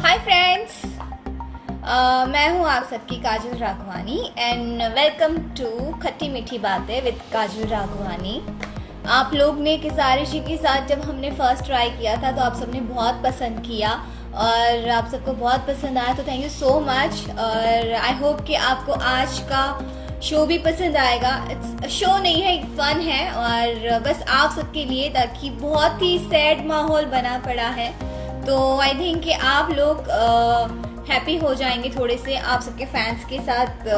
Hi friends, मैं हूँ आप सबकी काजल राघवानी एंड वेलकम टू खट्टी मीठी बातें विद काजल राघवानी। आप लोग ने किसारी जी के साथ जब हमने फर्स्ट ट्राई किया था तो आप सबने बहुत पसंद किया और आप सबको बहुत पसंद आया, तो थैंक यू सो मच। और आई होप कि आपको आज का शो भी पसंद आएगा। इट्स शो नहीं है, एक फन है और बस आप सबके लिए, ताकि बहुत ही सैड माहौल बना पड़ा है तो आई थिंक कि आप लोग हैप्पी हो जाएंगे थोड़े से आप सबके फैंस के साथ।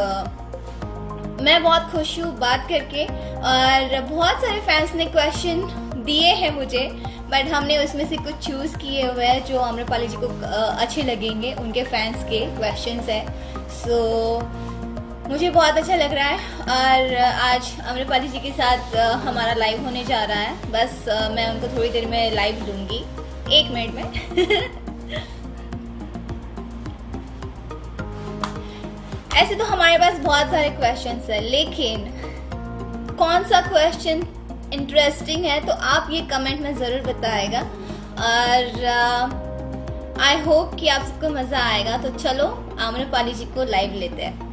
मैं बहुत खुश हूँ बात करके और बहुत सारे फैंस ने क्वेश्चन दिए हैं मुझे, बट हमने उसमें से कुछ चूज़ किए हुए हैं जो आम्रपाली जी को अच्छे लगेंगे, उनके फैंस के क्वेश्चंस हैं। सो मुझे बहुत अच्छा लग रहा है और आज आम्रपाली जी के साथ हमारा लाइव होने जा रहा है। बस मैं उनको थोड़ी देर में लाइव लूँगी, 1 मिनट में। ऐसे तो हमारे पास बहुत सारे क्वेश्चंस हैं, लेकिन कौन सा क्वेश्चन इंटरेस्टिंग है तो आप ये कमेंट में ज़रूर बताएगा और आई होप कि आप सबको मज़ा आएगा। तो चलो आम्रपाली जी को लाइव लेते हैं।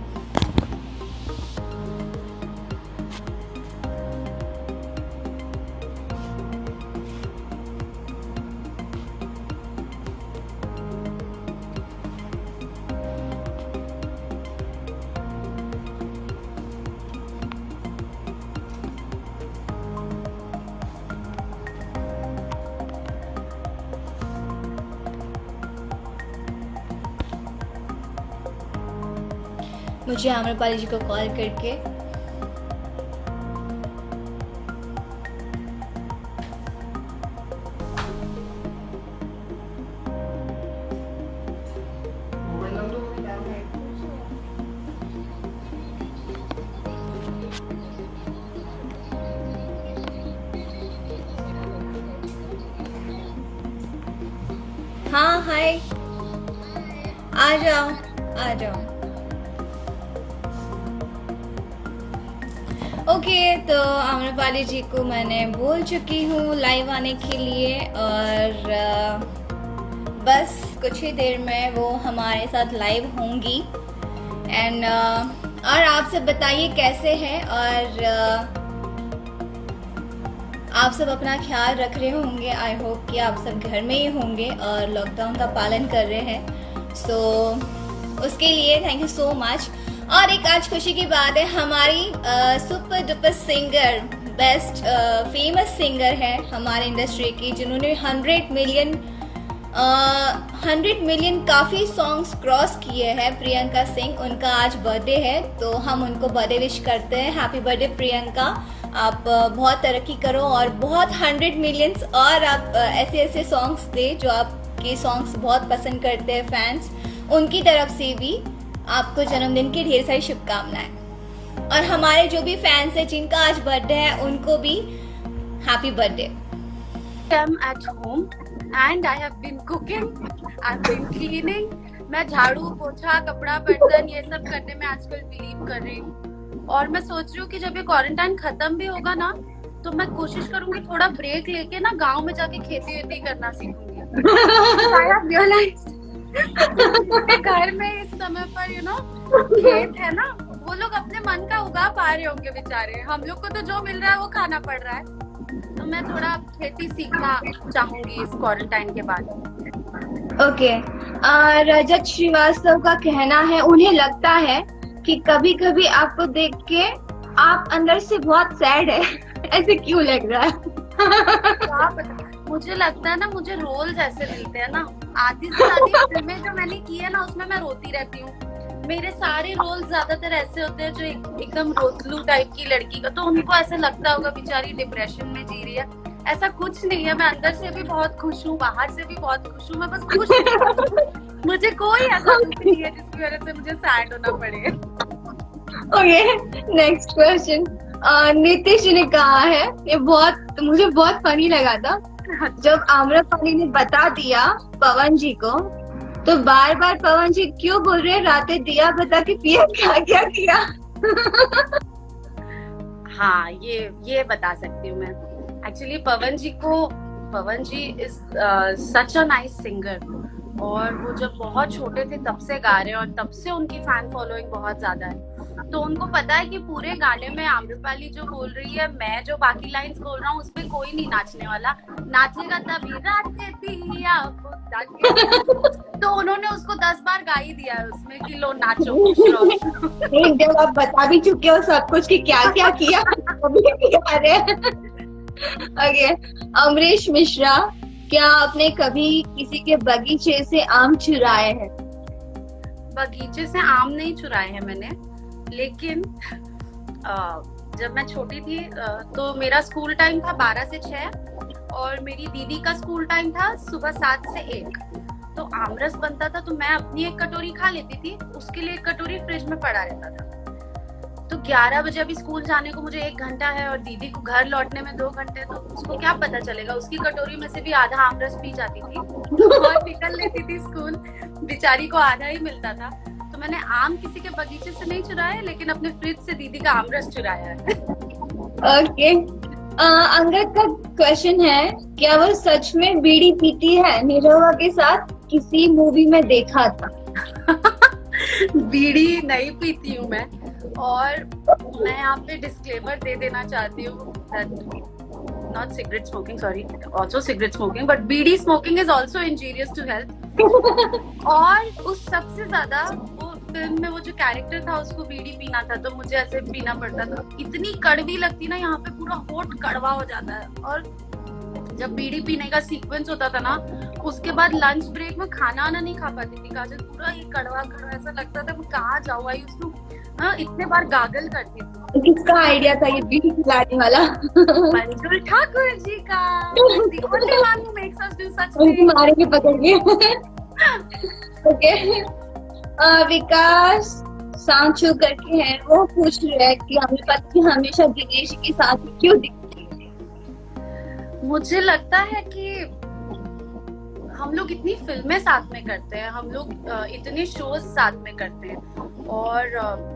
मुझे आम्रपाली जी को कॉल करके हाँ हाय, आ जाओ आ जाओ। ओके, तो आम्रपाली जी को मैंने बोल चुकी हूँ लाइव आने के लिए और बस कुछ ही देर में वो हमारे साथ लाइव होंगी। एंड और आप सब बताइए कैसे हैं और आप सब अपना ख्याल रख रहे होंगे। आई होप कि आप सब घर में ही होंगे और लॉकडाउन का पालन कर रहे हैं। सो उसके लिए थैंक यू सो मच। और एक आज खुशी की बात है, हमारी super duper singer, best famous singer है हमारे इंडस्ट्री की, जिन्होंने 100 मिलियन काफ़ी सॉन्ग्स क्रॉस किए हैं, प्रियंका सिंह। उनका आज बर्थडे है तो हम उनको बर्थडे विश करते हैं। हैप्पी बर्थडे प्रियंका, आप बहुत तरक्की करो और बहुत 100 मिलियंस और आप ऐसे ऐसे सॉन्ग्स दे जो आपके सॉन्ग्स बहुत पसंद करते हैं फैंस। उनकी तरफ से भी आपको जन्मदिन की ढेर सारी शुभकामनाएं। और हमारे जो भी फैंस हैं जिनका आज बर्थडे है उनको भी happy birthday. I'm at home and I have been cooking, I've been cleaning. मैं झाड़ू पोछा कपड़ा बर्तन ये सब करने में आजकल बिलीव कर रही हूँ और मैं सोच रही हूँ कि जब ये क्वारंटाइन खत्म भी होगा ना तो मैं कोशिश करूंगी थोड़ा ब्रेक लेके ना गांव में जाके खेती वेती करना सीखूंगी। I have realized घर में इस समय पर खेत है ना, वो लोग अपने मन का उगा पा रहे होंगे बेचारे। हम लोग को तो जो मिल रहा है वो खाना पड़ रहा है, तो मैं थोड़ा खेती सीखना चाहूंगी इस क्वारंटाइन के बाद। ओके, रजत श्रीवास्तव का कहना है उन्हें लगता है कि कभी कभी आपको देख के आप अंदर से बहुत सैड है। ऐसे क्यों लग रहा है? मुझे लगता है ना, मुझे रोल्स ऐसे मिलते हैं ना, आधी से ज्यादा फिल्में जो मैंने की है ना उसमें मैं रोती रहती हूँ। मेरे सारे रोल्स ज्यादातर ऐसे होते हैं जो एकदम रोतलू टाइप की लड़की का, तो उनको ऐसा लगता होगा बेचारी डिप्रेशन में जी रही है। ऐसा कुछ नहीं है, मैं अंदर से भी बहुत खुश हूँ, बाहर से भी बहुत खुश हूँ, मैं बस खुश हूँ। मुझे कोई ऐसा दुख नहीं है जिसकी वजह से मुझे सैड होना पड़े। Okay, next question. Nitish ji ने कहा है, ये मुझे बहुत फनी लगा था जब आम्रपाली ने बता दिया पवन जी को, तो बार बार पवन जी क्यों बोल रहे रातें दिया बता के पिया क्या क्या किया? हाँ, ये बता सकती हूँ मैं। एक्चुअली पवन जी को Pavan ji is such a nice singer, और वो जब बहुत छोटे थे तब से गा रहे हैं और तब से उनकी फैन फॉलोइंग बहुत ज्यादा है। तो उनको पता है कि पूरे गाने में आम्रपाली जो बोल रही है, मैं जो बाकी लाइंस बोल रहा हूँ उसमें कोई नहीं नाचने वाला, नाचेगा तभी राते दिया बुता के। तो उन्होंने उसको 10 बार गा ही दिया है उसमें कि लो नाचो खुश रहो। नहीं, जब आप बता भी चुके हो सब कुछ कि क्या क्या किया अभी भी गा रहे हैं। ओके, अमरीश मिश्रा, क्या आपने कभी किसी के बगीचे से आम चुराए हैं? बगीचे से आम नहीं चुराए हैं मैंने, लेकिन जब मैं छोटी थी तो मेरा स्कूल टाइम था 12 से 6 और मेरी दीदी का स्कूल टाइम था सुबह 7 से 1। तो आमरस बनता था तो मैं अपनी एक कटोरी खा लेती थी, उसके लिए एक कटोरी फ्रिज में पड़ा रहता था। तो 11 बजे अभी स्कूल जाने को मुझे 1 घंटा है और दीदी को घर लौटने में 2 घंटे, तो उसको क्या पता चलेगा, उसकी कटोरी में से भी आधा आमरस पी जाती थी और निकल लेती थी स्कूल, बेचारी को आधा ही मिलता था। तो मैंने आम किसी के बगीचे से नहीं चुराए, लेकिन अपने फ्रिज से दीदी का आमरस चुराया है। ओके, अंगद का क्वेश्चन है, क्या वो सच में बीड़ी पीती है? निरहुआ के साथ किसी मूवी में देखा था। बीड़ी नहीं पीती हूँ मैं, और मैं यहाँ पे डिस्क्लेमर दे देना चाहती हूँ not cigarette smoking, sorry, also cigarette smoking, but bidi smoking is also injurious to health। और उस सबसे ज्यादा वो फिल्म में वो जो कैरेक्टर था उसको बीड़ी पीना था, तो मुझे ऐसे पीना पड़ता था। इतनी कड़वी लगती ना, यहाँ पे पूरा होठ कड़वा हो जाता है। और जब बीड़ी पीने का सीक्वेंस होता था ना, उसके बाद लंच ब्रेक में खाना आना नहीं खा पाती थी काजल, पूरा ये कड़वा कड़वा ऐसा लगता था मैं कहाँ जाऊँ। आई उसको इतने बार गागल करती थी। किसका आइडिया था ये बीड़ी पिलाने वाला? मंजुल ठाकुर जी का। The only one who makes us do such उनको things। मारेंगे पकड़ के। ओके, विकास सांचू करके हैं, वो पूछ रहे हैं कि आम्रपाली हमेशा दिनेश के साथ क्यों दिखती है? मुझे लगता है कि हम लोग इतनी फिल्में साथ में करते हैं, हम लोग इतने शोज साथ में करते हैं, और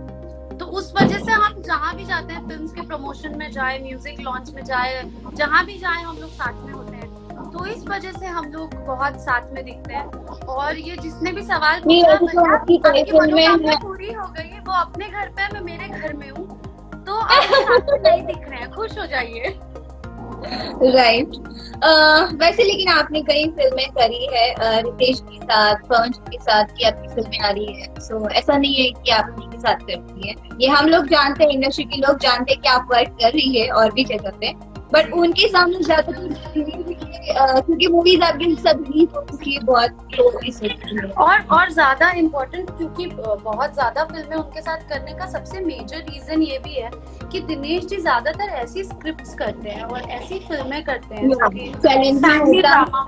तो उस वजह से हम जहाँ भी जाते हैं, फिल्म्स के प्रमोशन में जाए, म्यूजिक लॉन्च में जाए, जहाँ भी जाए हम लोग साथ में होते हैं। तो इस वजह से हम लोग बहुत साथ में दिखते हैं। और ये जिसने भी सवाल पूछा, आपकी मनोकामना पूरी हो गई है, वो अपने घर पे है, मैं मेरे घर में हूँ, तो आप साथ में नहीं दिख रहे हैं, खुश हो जाइए। राइट। वैसे लेकिन आपने कई फिल्में करी है रितेश के साथ, पवन के साथ की आपकी फिल्में आ रही है, सो ऐसा नहीं है कि आप उन्हीं के साथ करती है। ये हम लोग जानते हैं, इंडस्ट्री के लोग जानते हैं कि आप वर्क कर रही है और भी जगह पे, बट उनके सामने ज्यादातर क्योंकि मूवीज आपकी सब रिलीज हो चुकी है बहुत, और ज्यादा इम्पोर्टेंट, क्योंकि बहुत ज्यादा फिल्में उनके साथ करने का सबसे मेजर रीजन ये भी है कि दिनेश जी ज्यादातर ऐसी स्क्रिप्ट्स करते हैं और ऐसी फिल्में करते हैं जो कि फैमिली ड्रामा,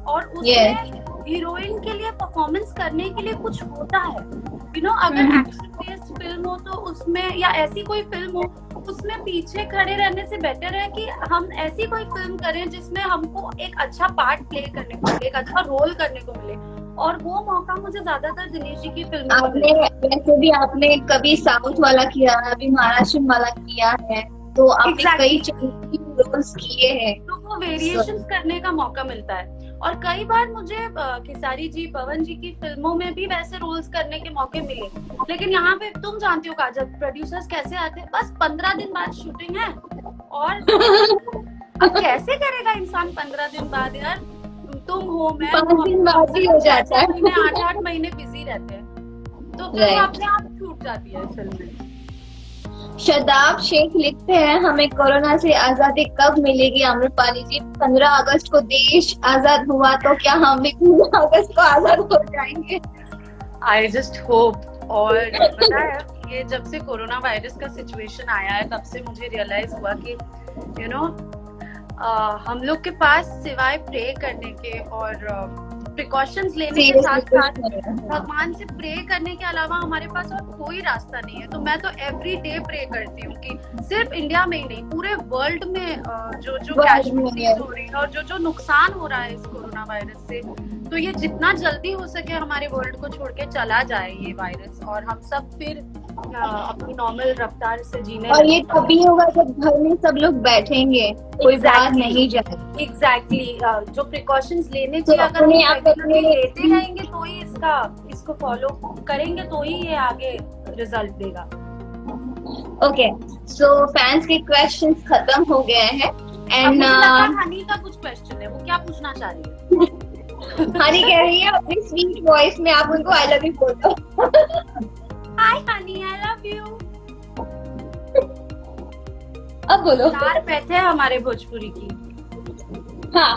और उसमें हीरोइन के लिए परफॉर्मेंस करने के लिए कुछ होता है। अगर एक्शन बेस्ड फिल्म हो तो उसमें, या ऐसी कोई फिल्म हो उसमें पीछे खड़े रहने से बेटर है कि हम ऐसी कोई फिल्म करें जिसमें हमको एक अच्छा पार्ट प्ले करने को मिले, एक अच्छा रोल करने को मिले, और वो मौका मुझे ज्यादातर दिनेश जी की फिल्म में मिला। वैसे भी आपने कभी साउथ वाला किया, अभी महाराष्ट्र वाला किया है, तो आपने कई रोल्स किए हैं, तो वो वेरिएशंस करने का मौका मिलता है। और कई बार मुझे खेसारी जी, पवन जी की फिल्मों में भी वैसे रोल्स करने के मौके मिले, लेकिन यहाँ पे तुम जानती हो काजल, प्रोड्यूसर्स कैसे आते हैं, बस 15 दिन बाद शूटिंग है, और अब कैसे करेगा इंसान 15 दिन बाद? यार तुम हो, मैं 5 दिन बाद ही हो जाता है, 8-8 महीने बिजी रहते हैं, तो फिर अपने आप छूट जाती है फिल्म। शदाब शेख लिखते हैं, हमें कोरोना से आजादी कब मिलेगी आम्रपाली जी? 15 अगस्त को देश आजाद हुआ, तो क्या हम भी 15 अगस्त को आजाद हो जाएंगे? I just hope. और पता है, ये जब से कोरोना वायरस का सिचुएशन आया है तब से मुझे रियलाइज हुआ कि हम लोग के पास सिवाय प्रे करने के और प्रिकॉशंस लेने के साथ साथ भगवान से प्रे करने के अलावा हमारे पास और कोई रास्ता नहीं है। तो मैं तो एवरी डे प्रे करती हूँ कि सिर्फ इंडिया में ही नहीं, पूरे वर्ल्ड में जो कैजुअलिटीज हो रही है और जो नुकसान हो रहा है इस कोरोना वायरस से, तो ये जितना जल्दी हो सके हमारे वर्ल्ड को छोड़ के चला जाए ये वायरस, और हम सब फिर अपनी नॉर्मल रफ्तार से जीने और ये लगे। तभी होगा जब घर में सब लोग बैठेंगे, कोई बाहर Exactly. नहीं जाए। एग्जैक्टली जो प्रिकॉशंस लेने तो चाहिए अगर हम अपने आप रेगुलरली अपने- लेते रहेंगे तो ही इसको फॉलो करेंगे तो ही ये आगे रिजल्ट देगा। ओके, सो फैंस के क्वेश्चंस खत्म हो गए हैं अब एंड मुझे लगता है हनी का कुछ क्वेश्चन है, वो क्या पूछना चाह रही है? हनी कह रही है अपनी स्वीट वॉइस में आप उनको आई लव यू बोल दो। हाय हनी, आई लव यू। अब बोलो। चार पैसे है हमारे भोजपुरी की। हाँ।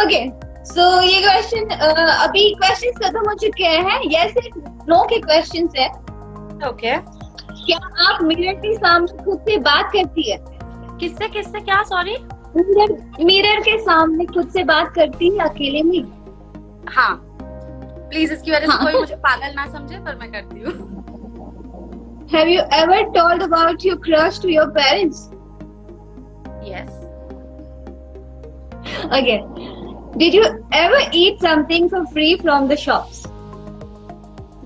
ओके, सो ये क्वेश्चन अभी क्वेश्चंस खत्म हो चुके हैं, यस नो के क्वेश्चंस है। ओके, क्या आप मिरर के सामने खुद से बात करती है? किससे किससे क्या? सॉरी। मिरर के सामने खुद से बात करती है अकेले में? हाँ, प्लीज इसकी वजह से हाँ। कोई मुझे पागल ना समझे, पर मैं करती हूँ। Have you ever told about your crush to your parents? Yes. Okay. Did you ever eat something for free from the shops?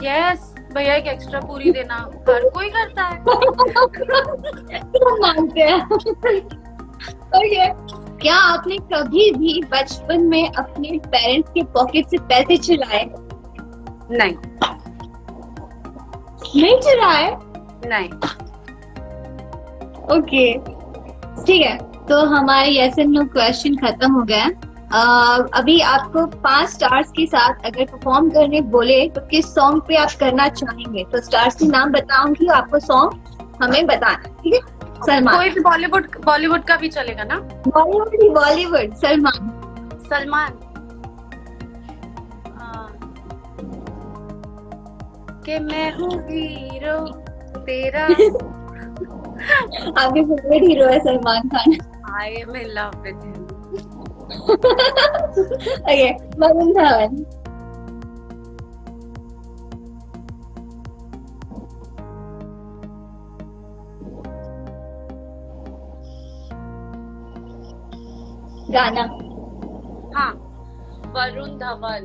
Yes, भैया एक एक्स्ट्रा पूरी देना हर कोई करता है। हम मानते हैं। Okay. क्या आपने कभी भी बचपन में अपने पेरेंट्स के पॉकेट से पैसे चुराए? नहीं नहीं चुराए? नहीं। ओके, ठीक है, तो हमारे यस एंड नो क्वेश्चन खत्म हो गया। अभी आपको 5 स्टार्स के साथ अगर परफॉर्म करने बोले तो किस सॉन्ग पे आप करना चाहेंगे? तो स्टार्स के नाम बताऊंगी, आपको सॉन्ग हमें बताना, ठीक है? सलमान। कोई भी बॉलीवुड का भी चलेगा ना? बॉलीवुड सलमान। सलमान। हाँ। कि मैं हूँ हीरो तेरा। आपके फेवरेट हीरो है Salman Khan. I am in love with him. Okay, Varun Dhawan. गाना। हाँ, वरुण धवन।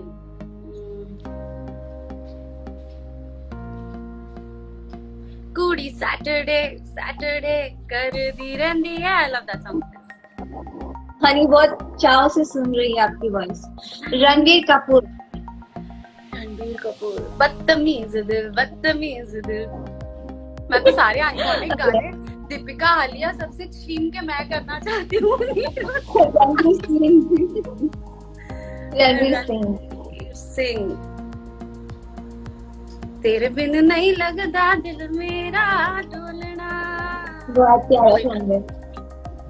कुड़ी सैटरडे कर दी रंदी है। I love that song. Honey बहुत चाव से सुन रही है आपकी वॉइस। रणबीर कपूर। रणबीर कपूर। बदतमीज दिल। मैं तो सारे आइकॉनिक गाने दीपिका हालिया सबसे छीन के मैं करना चाहती हूँ। रणबीर सिंह। सिंह। तेरे बिन नहीं लगदा दिल मेरा डोलना। बहुत प्यारा सॉन्ग है।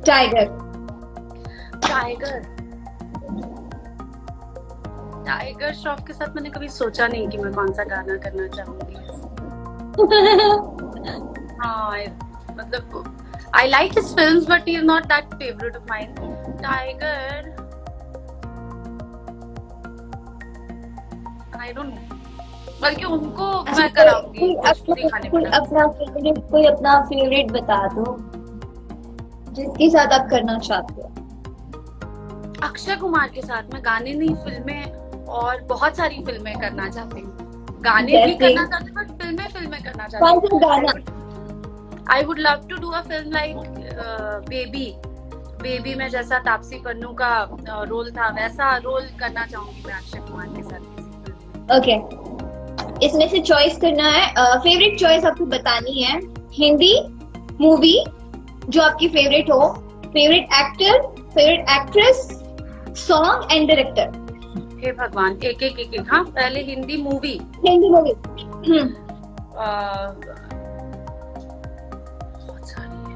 टाइगर। टाइगर श्रॉफ के साथ मैंने कभी सोचा नहीं कि मैं कौन सा गाना करना चाहूंगी। हाँ, मतलब I like his films but he is not that favorite of mine. Tiger, I don't know. बल्कि उनको मैं कराऊंगी भोजपुरी खाने कोई अपना फेवरेट बता दो जिसके साथ आप करना चाहते हो। अक्षय कुमार के साथ मैं गाने नहीं, फिल्में और बहुत सारी फिल्में करना चाहती हूँ। गाने भी करना चाहती हूँ बट फिल्में करना चाहती हूँ। कौन सा गाना? I would love to do a film like baby में जैसा तापसी पन्नू का रोल था वैसा रोल करना चाहूंगी मैं अक्षय कुमार के साथ किसी फिल्म में। ओके, इसमें से चॉइस करना है। फेवरेट चॉइस आपको बतानी है। हिंदी मूवी जो आपकी फेवरेट हो, favourite actor, favourite actress, song and director. हे भगवान, एक। हाँ, पहले हिंदी मूवी। हिंदी मूवी। बहुत सारी है।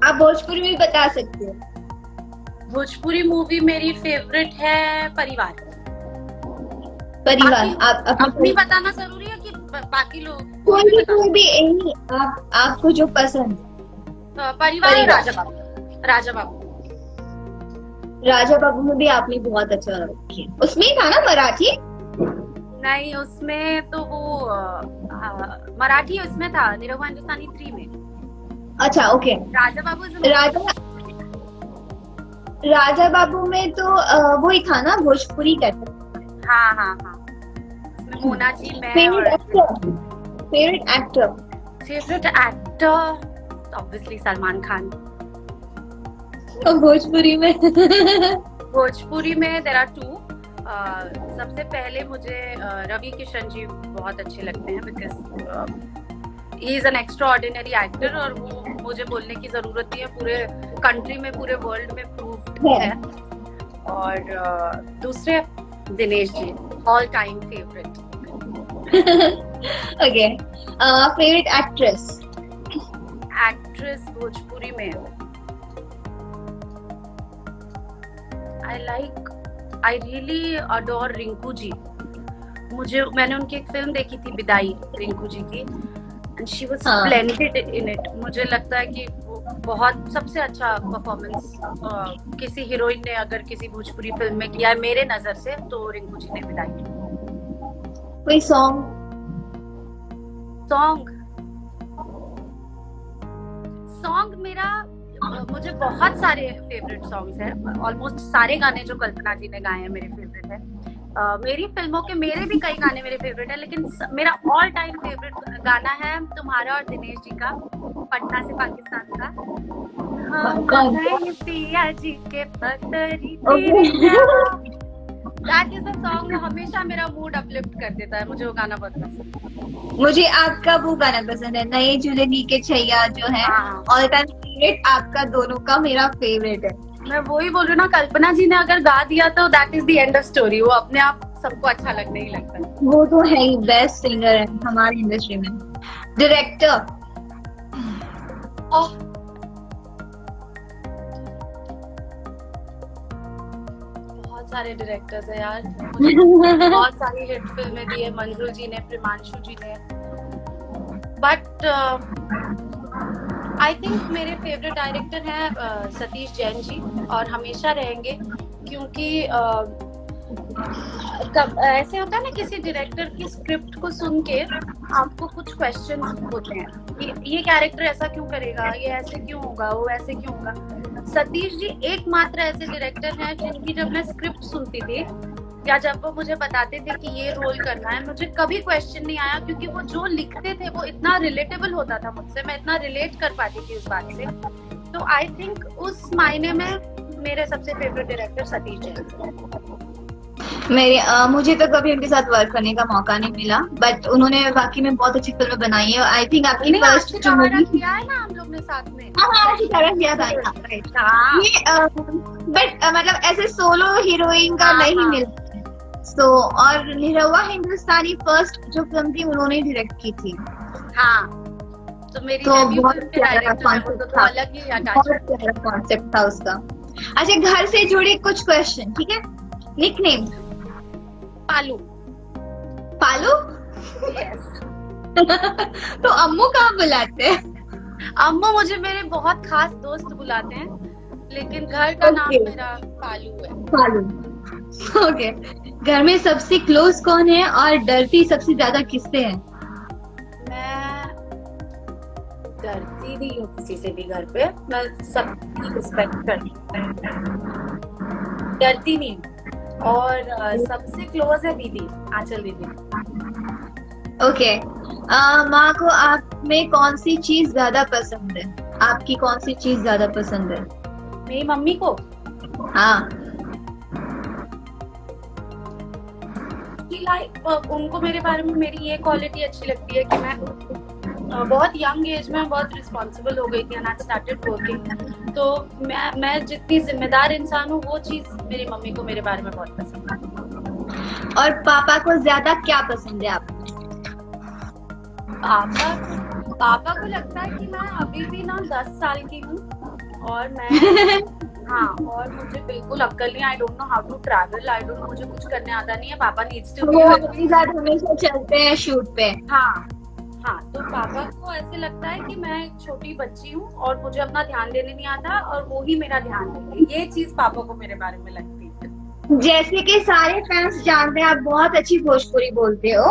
आप भोजपुरी भी बता सकते हो। भोजपुरी मूवी मेरी फेवरेट है परिवार। परिवार। आप अपनी बताना जरूरी है कि बाकी लोग? कोई भी एनी आपको जो पसंद। परिवार। राजा बाबू। राजा बाबू में भी आपने बहुत अच्छा किया। उसमें ही था ना मराठी? नहीं, उसमें तो वो मराठी उसमें था, निरहुआ हिंदुस्तानी 3 में। अच्छा, ओके। राजा बाबू राजा बाबू में तो वो ही था ना भोजपुरी का। हाँ। मोना जी, मैं फेवरेट और actor, favourite actor. Favourite actor obviously Salman Khan. और भोजपुरी में? भोजपुरी में देयर आर टू। सबसे पहले मुझे रवि किशन जी बहुत अच्छे लगते हैं, because he is an extra ordinary actor, और वो मुझे बोलने की जरूरत नहीं है, पूरे कंट्री में, पूरे वर्ल्ड में प्रूव है। और दूसरे Dinesh ji, all time favourite. Okay, favourite actress? Actress Bhojpuri में I really adore Rinku ji. मैंने उनकी एक फिल्म देखी थी विदाई, रिंकू जी की, and she was splendid in it. मुझे लगता है कि वो बहुत सबसे अच्छा परफॉर्मेंस किसी हीरोइन ने अगर किसी भोजपुरी फिल्म में किया है मेरे नजर से, तो रिंकू जी ने विदाई की। कोई सॉन्ग? सॉन्ग मेरा मुझे बहुत सारे फेवरेट सॉन्ग्स हैं। ऑलमोस्ट सारे गाने जो कल्पना जी ने गाए हैं मेरे फेवरेट है। मेरी फिल्मों के मेरे भी कई गाने मेरे फेवरेट है, लेकिन मेरा ऑल टाइम फेवरेट गाना है तुम्हारा और दिनेश जी का, पटना से पाकिस्तान का। पिया जी के पतरी दैट इज अ सॉन्ग, हमेशा मेरा मूड अपलिफ्ट कर देता है। मुझे वो गाना बहुत पसंद है। मुझे आपका वो गाना पसंद है, नए जुलनी के छैया, जो है ऑल टाइम फेवरेट आपका दोनों का, मेरा फेवरेट है। मैं वही बोल रही हूँ ना, कल्पना जी ने अगर गा दिया तो that is the end of story. वो अपने आप सबको अच्छा लगने ही लगता है। वो तो है ही, बेस्ट सिंगर है हमारी इंडस्ट्री में। डायरेक्टर? बहुत सारे डायरेक्टर्स है यार। बहुत सारी हिट फिल्में दी है मंजुल जी ने, प्रिमांशु जी ने, बट आई थिंक मेरे फेवरेट डायरेक्टर हैं सतीश जैन जी, और हमेशा रहेंगे, क्योंकि ऐसे होता है ना, किसी डायरेक्टर की स्क्रिप्ट को सुन के आपको कुछ क्वेश्चन होते हैं, ये कैरेक्टर ऐसा क्यों करेगा, ये ऐसे क्यों होगा, वो ऐसे क्यों होगा। सतीश जी एकमात्र ऐसे डायरेक्टर हैं जिनकी जब मैं स्क्रिप्ट सुनती थी या जब वो मुझे बताते थे कि ये रोल करना है, मुझे कभी क्वेश्चन नहीं आया, क्योंकि वो जो लिखते थे वो इतना रिलेटेबल होता था मुझसे, मैं इतना रिलेट कर पाती थी उस बात से। तो आई थिंक उस मायने में मेरे सबसे फेवरेट डायरेक्टर सतीश जैन। मुझे तो कभी उनके साथ वर्क करने का मौका नहीं मिला, बट उन्होंने बाकी में बहुत अच्छी फिल्में बनाई है। आई थिंक आपकी फर्स्ट जो मूवी किया है ना हम लोग ने साथ में, किया था ये, बट मतलब ऐसे सोलो हीरोइन का नहीं मिलता। सो और निरहुआ हिंदुस्तानी फर्स्ट जो फिल्म थी उन्होंने डायरेक्ट की थी। हाँ, तो मेरी बहुत प्यारा कॉन्सेप्ट था उसका। अच्छा, घर से जुड़े कुछ क्वेश्चन, ठीक है? निकनेम? पालू। पालू? यस। तो अम्मू कहाँ बुलाते हैं? अम्मू मुझे मेरे बहुत खास दोस्त बुलाते हैं, लेकिन घर का नाम मेरा पालू है। पालू, ओके। घर में सबसे क्लोज कौन है और डरती सबसे ज्यादा किससे है? मैं डरती नहीं हूँ किसी से भी घर पे, मैं सबकी रिस्पेक्ट करती हूँ, डरती नहीं हूँ। और सबसे क्लोज है दीदी, आंचल दीदी। ओके, माँ को आप में कौन सी चीज ज्यादा पसंद है? आपकी कौन सी चीज ज्यादा पसंद है? मेरी मम्मी को? हाँ। उनको मेरे बारे में मेरी ये क्वालिटी अच्छी लगती है कि मैं बहुत यंग एज में बहुत रिस्पॉन्सिबल हो गई थी एंड आई स्टार्टेड वर्किंग। तो मैं जितनी जिम्मेदार इंसान हूँ, वो चीज मेरी मम्मी को मेरे बारे में बहुत पसंद है। और पापा को ज्यादा क्या पसंद है आपको? पापा को लगता है कि मैं अभी भी ना 10 साल की हूँ और मैं हाँ, और मुझे बिल्कुल अक्ल नहीं, I don't know how to travel, I don't know, मुझे कुछ करने आता नहीं है। पापा नीड्स टू बी हमेशा चलते हैं शूट पे। हाँ, तो पापा को ऐसे लगता है कि मैं एक छोटी बच्ची हूँ और मुझे अपना ध्यान देने नहीं आता, और वो ही मेरा ध्यान देंगे। ये चीज पापा को मेरे बारे में लगती है। जैसे कि सारे फैंस जानते हैं, आप बहुत अच्छी भोजपुरी बोलते हो,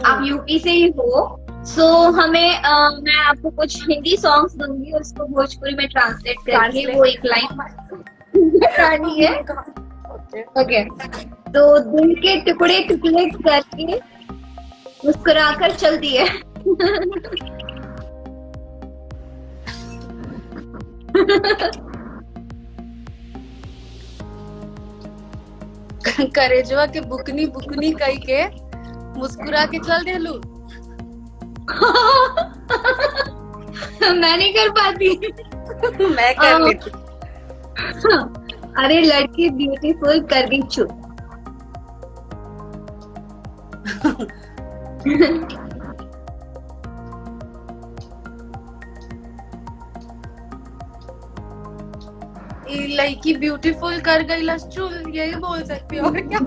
आप यूपी से ही हो। सो हमें मैं आपको कुछ हिंदी सॉन्ग्स दूंगी, उसको भोजपुरी में ट्रांसलेट करके वो एक लाइन गानी है। ओके, तो दिल के टुकड़े टुकड़े करके मुस्कुराकर चलती है। करेजवा के बुकनी बुकनी कही के मुस्कुरा के चल दे लू। मैं नहीं कर पाती। मैं कर लेती। अरे लड़की ब्यूटीफुल कर दी चुप। ये लड़की ब्यूटीफुल कर गई लस्चुल, यही बोल सकती हो और क्या।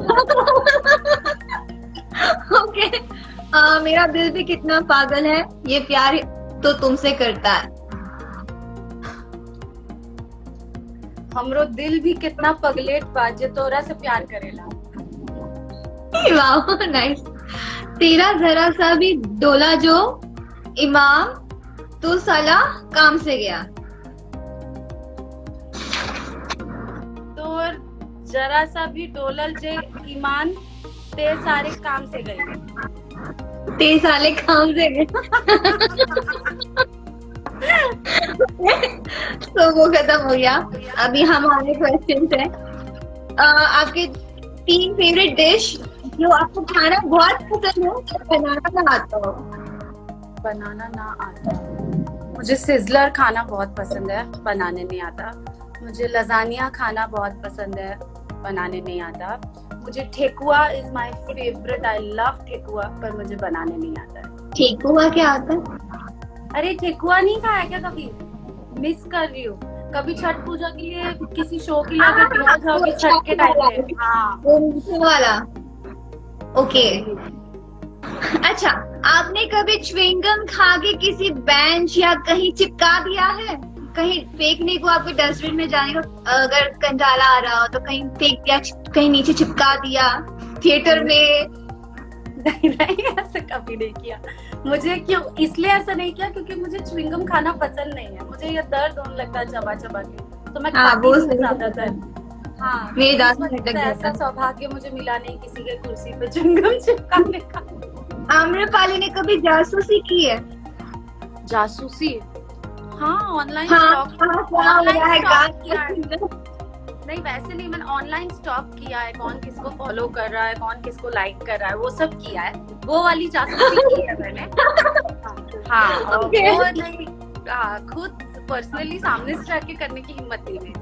ओके, मेरा दिल भी कितना पागल है, ये प्यार तो तुमसे करता है। हमरो दिल भी कितना पगलेट बा जे तोरा से प्यार करेला। वाह नाइस। तेरा जरा सा भी डोला जो इमाम, तू साला काम से गया। तोर जरा सा भी डोलल जे ईमान ते सारे काम से गए। ते साले काम से गए। तो वो खत्म हो गया। अभी हमारे क्वेश्चन है, आपके 3 फेवरेट डिश जो आपको खाना बहुत पसंद हो, बनाना ना आता हो। बनाना ना आता, मुझे सिजलर खाना बहुत पसंद है, बनाने नहीं आता। मुझे लजानिया खाना बहुत पसंद है, बनाने नहीं आता। मुझे thekua is my favourite, I love thekua, पर मुझे बनाने नहीं आता है। ठेकुआ क्या आता है? अरे ठेकुआ नहीं खाया क्या कभी? मिस कर रही हूँ। कभी छठ पूजा के लिए किसी शो के लिए अगर बिहार जाओगे छठ के टाइम पे। हाँ वो मीठे वाला। ओके अच्छा, आपने कभी च्युइंगम खा के किसी बेंच या कहीं चिपका दिया है? कहीं फेंकने को, आपको डस्टबिन में जाने को अगर कंटाला आ रहा हो तो कहीं फेंक दिया, कहीं नीचे चिपका दिया, थिएटर में? नहीं नहीं, ऐसा कभी नहीं किया। मुझे क्यों इसलिए ऐसा नहीं किया क्योंकि मुझे च्युइंगम खाना पसंद नहीं है। मुझे ये दर्द होने लगता है चबा चबा के, तो मैं खाती नहीं ज्यादातर। हाँ, मेरे दांत में तो ऐसा सौभाग्य मुझे मिला नहीं किसी के कुर्सी पे च्युइंगम चिपकाने का। आम्रपाली ने कभी जासूसी की है? जासूसी? हाँ, ऑनलाइन हाँ, स्टॉक किया है। नहीं वैसे नहीं, मैंने ऑनलाइन स्टॉक किया है, कौन किसको फॉलो कर रहा है, कौन किसको लाइक कर रहा है, वो सब किया है। वो वाली जासूसी की है मैंने। हाँ, और वो नहीं, खुद पर्सनली सामने से जाके करने की हिम्मत नहीं है।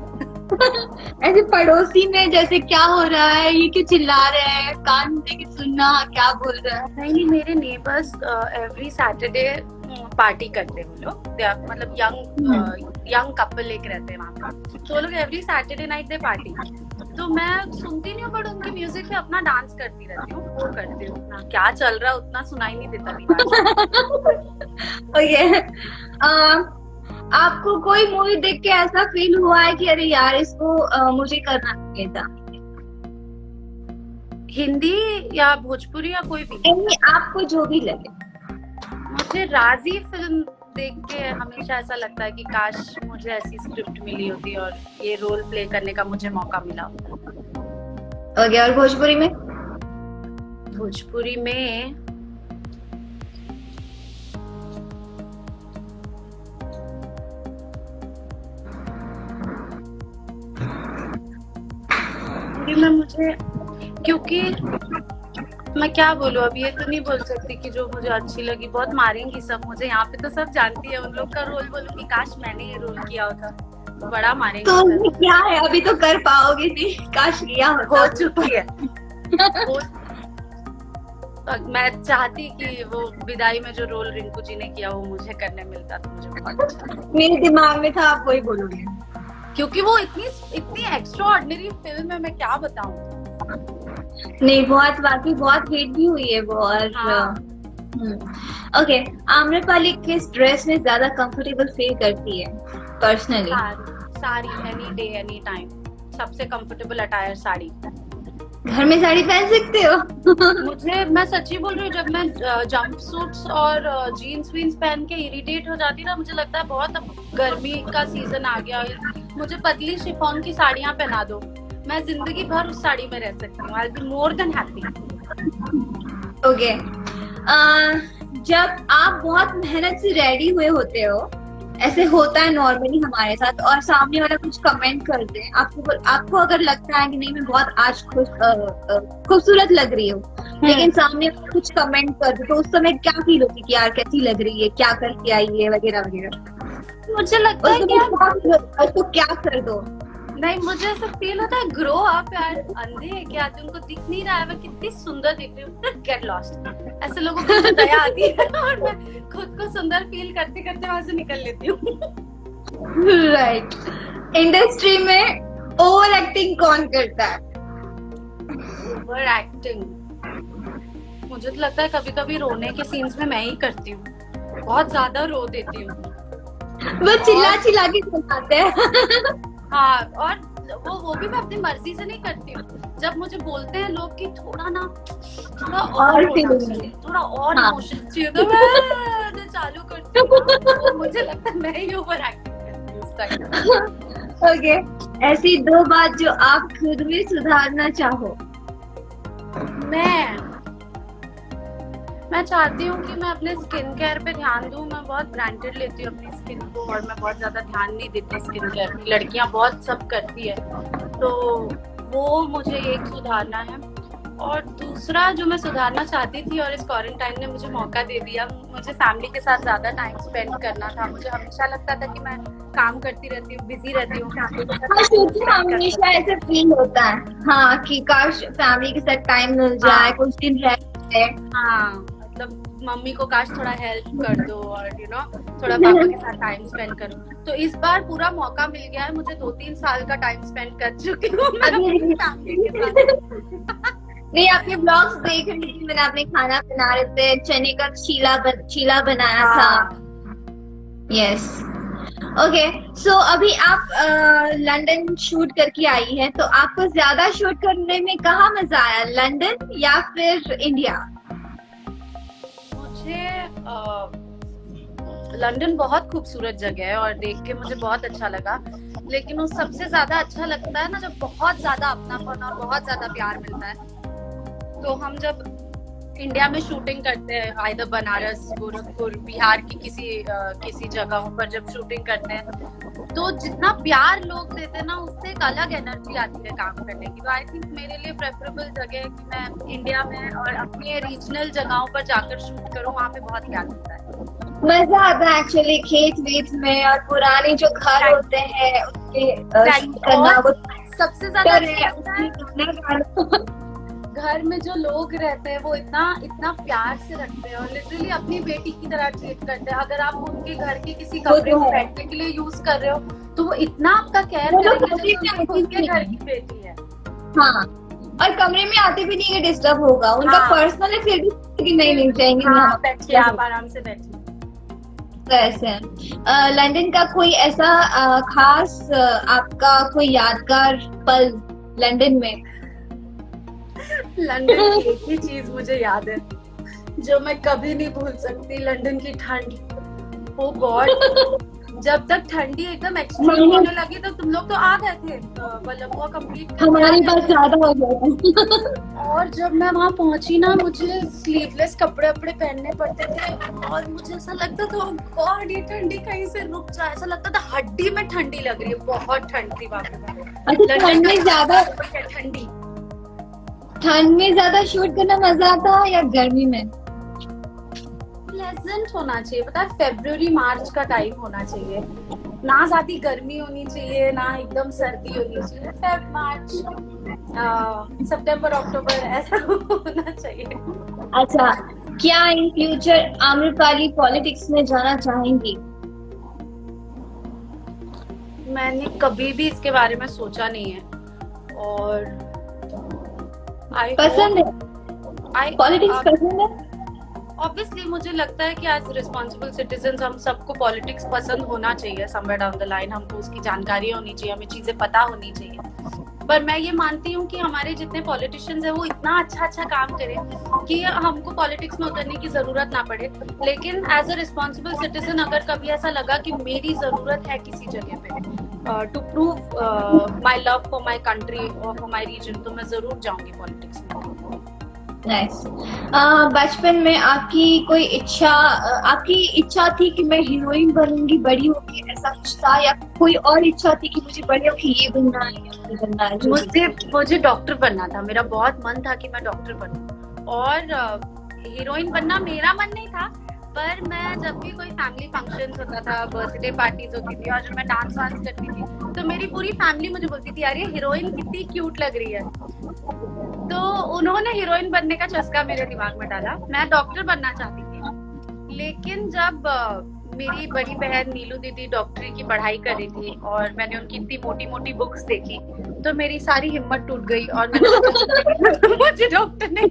ऐसे पड़ोसी में जैसे क्या हो रहा है, ये क्यों चिल्ला रहे हैं, कान देके सुनना क्या बोल रहा है। नहीं, मेरे नेबर्स एवरी सैटरडे पार्टी करते हैं वो लोग, मतलब यंग कपल एक रहते हैं वहाँ पर, तो वो लोग every Saturday night they party. तो मैं सुनती नहीं हूँ, बट उनकी म्यूजिक पे अपना डांस करती रहती हूँ। वो करती हूँ, उतना क्या चल रहा है उतना सुनाई नहीं देता ओके, आपको कोई मूवी देख के ऐसा फील हुआ है कि अरे यार इसको मुझे करना चाहिए था? हिंदी या भोजपुरी या कोई भी? आपको जो भी लगे। मुझे राजी फिल्म देख के हमेशा ऐसा लगता है कि काश मुझे ऐसी स्क्रिप्ट मिली होती और ये रोल प्ले करने का मुझे मौका मिला होता। ओके, और भोजपुरी में? भोजपुरी में मुझे, क्योंकि मैं क्या बोलूं, अब ये तो नहीं बोल सकती कि जो मुझे अच्छी लगी, बहुत मारेंगी सब मुझे, यहाँ पे तो सब जानती है। उन लोग का रोल बोलूंगी काश मैंने ये रोल किया होता, तो बड़ा मारेंगे। तो क्या है, अभी तो कर पाओगे नहीं, काश किया होता। हो चुकी है। मैं चाहती कि वो विदाई में जो रोल रिंकू जी ने किया वो मुझे करने मिलता तो मुझे बहुत अच्छा। मेरे दिमाग में था आप वही बोलोगे, क्योंकि वो इतनी एक्स्ट्रा ऑर्डिनरी फिल्म है, मैं क्या बताऊं। नहीं, बहुत वाकई बहुत हिट भी हुई है वो। और ओके, आम्रपाली किस ड्रेस में ज्यादा कंफर्टेबल फील करती है personally? Sari, any day any time, सबसे कंफर्टेबल अटायर साड़ी। घर में साड़ी पहन सकते हो? मुझे, मैं सच्ची बोल रही हूँ, जब मैं जंप सूट्स और जीन्स वीन्स पहन के इरिटेट हो जाती ना, मुझे लगता है बहुत अब गर्मी का सीजन आ गया, मुझे पतली शिफॉन की साड़ियाँ पहना दो, मैं जिंदगी भर उस साड़ी में रह सकती हूँ। I will be more than happy. Okay, जब आप बहुत मेहनत से रेडी हुए होते हो, ऐसे होता है नॉर्मली हमारे साथ, और सामने वाला कुछ कमेंट कर दे, आपको अगर लगता है कि नहीं मैं बहुत आज खूबसूरत लग रही हूँ, लेकिन सामने वाला कुछ कमेंट कर दे, तो उस समय क्या फील होती है कि यार कैसी लग रही है, क्या करके आई है, वगैरह वगैरह। मुझे लगता है उसको क्या कर दो। नहीं, मुझे ऐसा फील होता है ग्रो अप यार, अंधे है क्या, तुमको दिख नहीं रहा है मैं कितनी सुंदर दिख रही हूँ, गेट लॉस्ट। ऐसे लोगों को मुझे दया आती है और मैं खुद को सुंदर फील करते करते वहां से निकल लेती हूँ। राइट। इंडस्ट्री में ओवर एक्टिंग कौन करता है? ओवर एक्टिंग मुझे तो लगता है कभी कभी रोने के सीन्स में मैं ही करती हूँ, बहुत ज्यादा रो देती हूँ। वो चिल्ला चिल्ला के सुनाते हैं। हाँ, और वो भी मैं अपनी मर्जी से नहीं करती हूँ। जब मुझे बोलते हैं लोग कि थोड़ा और होना चाहिए, थोड़ा और इमोशन चाहिए, तो मैं चालू करती हूँ। तो मुझे लगता है मैं ही ओवर एक्टिंग करती हूँ उस टाइम। ओके, ऐसी 2 बात जो आप खुद में सुधारना चाहो। मैं चाहती हूँ कि मैं अपने स्किन केयर पे ध्यान दूँ। मैं बहुत ग्रांटेड लेती हूँ अपनी स्किन को और मैं बहुत ज्यादा ध्यान नहीं देती स्किन केयर पे। लड़कियां बहुत सब करती है, तो वो मुझे एक सुधारना है। और दूसरा जो मैं सुधारना चाहती थी और इस क्वारंटाइन ने मुझे मौका दे दिया, मुझे फैमिली के साथ ज्यादा टाइम स्पेंड करना था। मुझे हमेशा लगता था कि मैं काम करती रहती हूँ, बिजी रहती हूँ, हमेशा ऐसे फील होता है हाँ कि काश फैमिली के साथ टाइम मिल जाए, कुछ दिन रह जाए। हाँ, मतलब मम्मी को काश थोड़ा हेल्प कर दो और थोड़ा पापा के साथ टाइम स्पेंड करो। तो इस बार पूरा मौका मिल गया है, मुझे 2-3 साल का टाइम स्पेंड कर चुकी हूँ मैं अपनी फैमिली के साथ। नहीं, आपके ब्लॉग्स देख रही थी मैंने, आपने खाना बना रहे थे, चने का चीला बनाया था। यस। ओके, सो अभी आप लंदन शूट करके आई है, तो आपको ज्यादा शूट करने में कहाँ मजा आया, लंदन या फिर इंडिया? मुझे लंदन बहुत खूबसूरत जगह है और देख के मुझे बहुत अच्छा लगा, लेकिन वो सबसे ज्यादा अच्छा लगता है ना जब बहुत ज्यादा अपनापन और बहुत ज्यादा प्यार मिलता है। तो हम जब इंडिया में शूटिंग करते हैं, आइदर बनारस, गोरखपुर, बिहार की किसी जगहों पर जब शूटिंग करते हैं, तो जितना प्यार लोग देते हैं ना, उससे एक अलग एनर्जी आती है काम करने की। तो आई थिंक मेरे लिए प्रेफरेबल जगह है कि मैं इंडिया में और अपने रीजनल जगहों पर जाकर शूट करूँ, वहाँ पे बहुत प्यार मिलता है। मजा आता है एक्चुअली खेत वेत में, और पुराने जो घर होते हैं उसके शूट करना, वो सबसे ज्यादा घर में जो लोग रहते हैं वो इतना प्यार से रखते हैं और लिटरली अपनी बेटी की तरह ट्रीट करते हैं। अगर आप उनके घर के किसी कमरे को बैठने के लिए यूज कर रहे हो तो वो इतना आपका केयर करेंगे जैसे खुद के घर की बेटी है। हाँ, और कमरे में आते भी नहीं कि डिस्टर्ब होगा, उनका पर्सनल है, फिर भी नहीं चाहेंगे बैठिए, आप आराम से बैठिए। ऐसे लंदन का कोई ऐसा खास आपका कोई यादगार पल लंदन में? लंदन की एक ही चीज मुझे याद है जो मैं कभी नहीं भूल सकती, लंदन की ठंड। ओ गॉड, जब तक ठंडी एकदम एक्सट्रीम होने लगी तो तुम लोग तो आ गए थे वल्लभवा कंप्लीट, हमारे पास ज्यादा हो गया। और जब मैं वहाँ पहुंची ना, मुझे स्लीवलेस कपड़े पहनने पड़ते थे और मुझे ऐसा लगता था गॉड ये ठंडी कहीं से रुक जाए, ऐसा लगता था हड्डी में ठंडी लग रही है, बहुत ठंड थी वहाँ पे। ठंड में ज्यादा शूट करना मजा आता है या गर्मी में? प्लेजेंट होना चाहिए, पता है, फरवरी मार्च का टाइम होना चाहिए, ना ज्यादा गर्मी होनी चाहिए ना एकदम सर्दी होनी चाहिए। फेब मार्च, सितंबर अक्टूबर ऐसा होना चाहिए। अच्छा, क्या इन फ्यूचर आम्रपाली पॉलिटिक्स में जाना चाहेंगी? मैंने कभी भी इसके बारे में सोचा नहीं है और पसंद है पॉलिटिक्स, पसंद है। ऑब्वियसली मुझे लगता है कि एज रिस्पॉन्सिबल सिटीजन हम सबको पॉलिटिक्स पसंद होना चाहिए, समवेयर डाउन द लाइन हमको उसकी जानकारी होनी चाहिए, हमें चीजें पता होनी चाहिए। पर मैं ये मानती हूँ कि हमारे जितने पॉलिटिशियंस हैं वो इतना अच्छा काम करें कि हमको पॉलिटिक्स में उतरने की जरूरत ना पड़े। लेकिन एज अ रिस्पॉन्सिबल सिटीजन अगर कभी ऐसा लगा कि मेरी जरूरत है किसी जगह पे to prove my love for my country और फॉर माई रीजन, तो मैं जरूर जाऊंगी पॉलिटिक्स में। नाइस। बचपन में आपकी इच्छा थी कि मैं हीरोइन बनूंगी बड़ी होके, ऐसा कुछ था, या कोई और इच्छा थी कि मुझे बड़े होके ये बनना है या ये बनना है? मुझे डॉक्टर बनना था। मेरा बहुत मन था कि मैं डॉक्टर बनूं, और हीरोइन बनना मेरा मन नहीं था। पर मैं जब भी कोई फैमिली फंक्शन होता था, बर्थडे पार्टीज होती थी और जब मैं डांस वांस करती थी, तो मेरी पूरी फैमिली मुझे बोलती थी यार ये हीरोइन कितनी क्यूट लग रही है। तो उन्होंने हीरोइन बनने का चस्का मेरे दिमाग में डाला। मैं डॉक्टर बनना चाहती थी, लेकिन जब मेरी बड़ी बहन नीलू दीदी डॉक्टरी की पढ़ाई कर रही थी और मैंने उनकी इतनी मोटी मोटी बुक्स देखी, तो मेरी सारी हिम्मत टूट गई और मैंने मुझे डॉक्टर नहीं।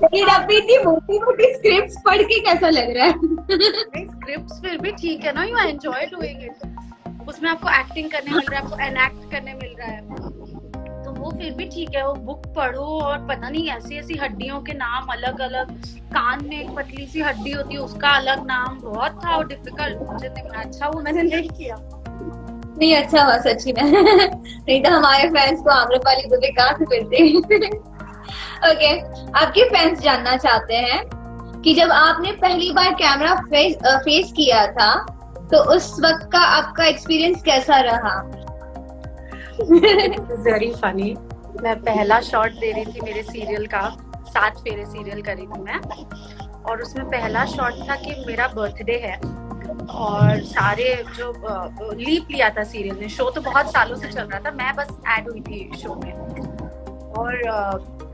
लेकिन अभी इतनी मोटी मोटी स्क्रिप्ट्स पढ़ के कैसा लग रहा है? स्क्रिप्ट्स फिर भी ठीक है ना, यू एंजॉय डूइंग इट। उसमें आपको एक्टिंग करने मिल रहा है, आपको एनएक्ट करने मिल रहा है, तो वो फिर भी ठीक है। वो बुक पढ़ो और पता नहीं ऐसी ऐसी हड्डियों के नाम अलग अलग, कान में एक पतली सी हड्डी होती है उसका अलग नाम, बहुत था और डिफिकल्ट। मुझे नहीं, अच्छा वो मैंने नहीं किया। नहीं अच्छा हुआ सच्ची में। नहीं तो हमारे फैंस को आम्रपाली बोले कहाँ से मिलते। ओके, आपके फैंस जानना चाहते हैं कि जब आपने पहली बार कैमरा फेस किया था, तो उस वक्त का आपका एक्सपीरियंस कैसा रहा? Very funny. मैं पहला शॉट दे रही थी मेरे सीरियल का, 7 फेरे सीरियल करी थी मैं, और उसमें पहला शॉट था कि मेरा बर्थडे है और सारे जो लीप लिया था सीरियल ने। शो तो बहुत सालों से चल रहा था, मैं बस ऐड हुई थी शो में, और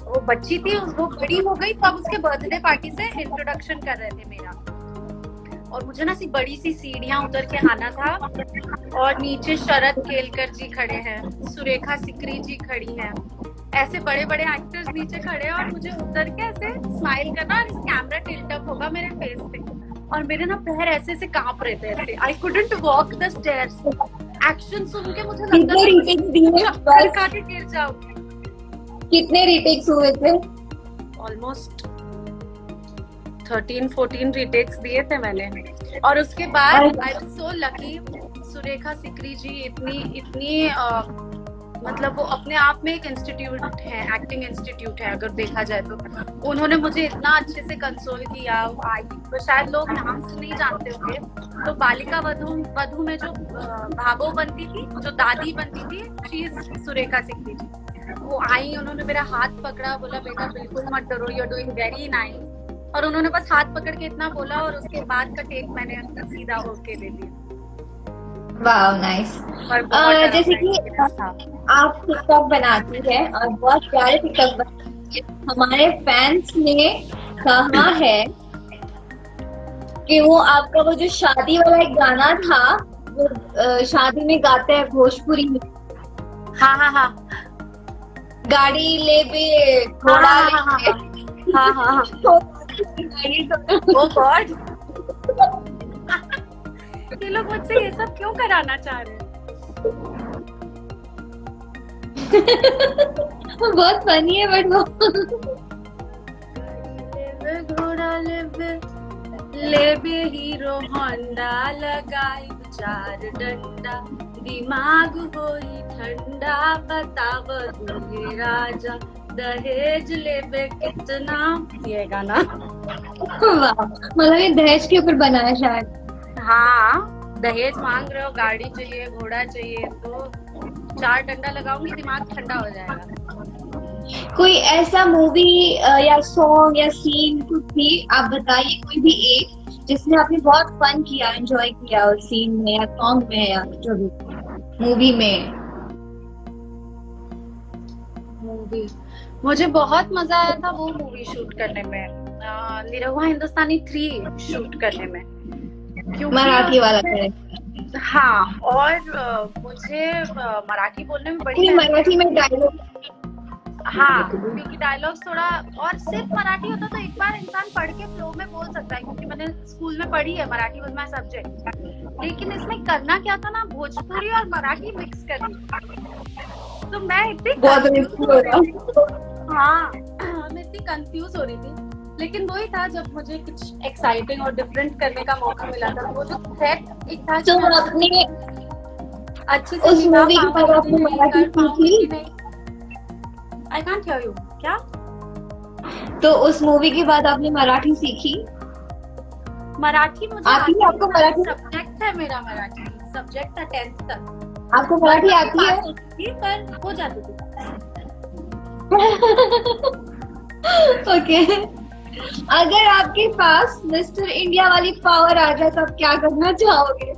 वो बच्ची थी, वो बड़ी हो गई, तो अब उसके बर्थडे पार्टी से इंट्रोडक्शन कर रहे थे मेरा, और मुझे ना सी बड़ी सी सीढ़ियां उतर के आना था, और नीचे शरद केलकर जी खड़े हैं, सुरेखा सिकरी जी खड़ी हैं, ऐसे बड़े बड़े एक्टर्स नीचे खड़े हैं, और मुझे उतर के ऐसे स्माइल करना, और कैमरा टिल्ट अप होगा मेरे फेस पे, और मेरे ना पैर ऐसे ऐसे कांप रहे थे, ऐसे I couldn't walk the stairs. Action सुन के मुझे लगता था कि गिर जाऊंगी। कितने रीटेक्स हुए थे? ऑलमोस्ट 13-14 रीटेक्स दिए थे मैंने, और उसके बाद I was so lucky. Surekha Sikri ji इतनी मतलब वो अपने आप में एक इंस्टीट्यूट है, एक्टिंग इंस्टीट्यूट है अगर देखा जाए तो। उन्होंने मुझे इतना अच्छे से कंसोल किया। तो शायद लोग नाम से नहीं जानते होंगे, तो बालिका वधू में जो भागो बनती थी, जो दादी बनती थी, शी इज सुरेखा सिकरी जी। वो आई, उन्होंने मेरा हाथ पकड़ा, बोला बेटा बिल्कुल मत डरो, you are doing very nice, और उन्होंने बस हाथ पकड़ के इतना बोला, और उसके बाद का टेक मैंने सीधा ओके ले लिया। वाह नाइस। जैसे कि आप टिकटॉक बनाती है और बहुत प्यारे टिकटॉक बनाती है, हमारे फैंस ने कहा है कि वो आपका वो जो शादी वाला एक गाना था, वो शादी में गाते हैं भोजपुरी में। हाँ हाँ हाँ, गाड़ी ले बे घोड़ा ले बे। हाँ हाँ हाँ, ओ गॉड, ये लोग मुझसे ये सब क्यों कराना चाह रहे हैं? बहुत फनी है बट वो घोड़ा लेबे हीरो होंडा, लगाई 4 डंडा, दिमाग होई ठंडा, बताव दूल्हे राजा, दहेज लेबे कितना। ये गाना मतलब ये दहेज के ऊपर बना है शायद। हाँ, दहेज मांग रहे हो, गाड़ी चाहिए, घोड़ा चाहिए, तो 4 डंडा लगाऊंगी, दिमाग ठंडा हो जाएगा। कोई ऐसा मूवी या सॉन्ग या सीन कुछ भी आप बताइए, कोई भी एक जिसमें आपने बहुत फन किया, एंजॉय किया उस सीन में या सॉन्ग में या जो भी मूवी में। मूवी मुझे बहुत मजा आया था वो मूवी शूट करने में, निरहुआ हिंदुस्तानी 3 शूट करने में, मराठी वाला कैरेक्टर। हाँ, और मुझे मराठी बोलने में बड़ी मराठी में डायलॉग, हाँ, क्योंकि डायलॉग्स थोड़ा, और सिर्फ मराठी होता तो एक बार इंसान पढ़ के फ्लो में बोल सकता है, क्योंकि मैंने स्कूल में पढ़ी है, मराठी वाज माय सब्जेक्ट। लेकिन इसमें करना क्या था ना, भोजपुरी और मराठी मिक्स करनी, तो मैं इतनी कंफ्यूज हो रही थी। लेकिन वही था, जब मुझे कुछ एक्साइटिंग और डिफरेंट करने का मौका मिला था, वो जो थ्रेट एक था जो अपने अच्छे से उस मूवी के बाद आपने मराठी सीखी? I can't hear you. क्या? तो उस मूवी के बाद आपने मराठी सीखी? मराठी मुझे आती है आपको मराठी? सब्जेक्ट है मेरा, मराठी सब्जेक्ट था 10th तक। आपको मराठी आती है? पास होती थी पर हो जाती थी। ओके। अगर आपके पास मिस्टर इंडिया वाली पावर आ जाए तो आप क्या करना चाहोगे?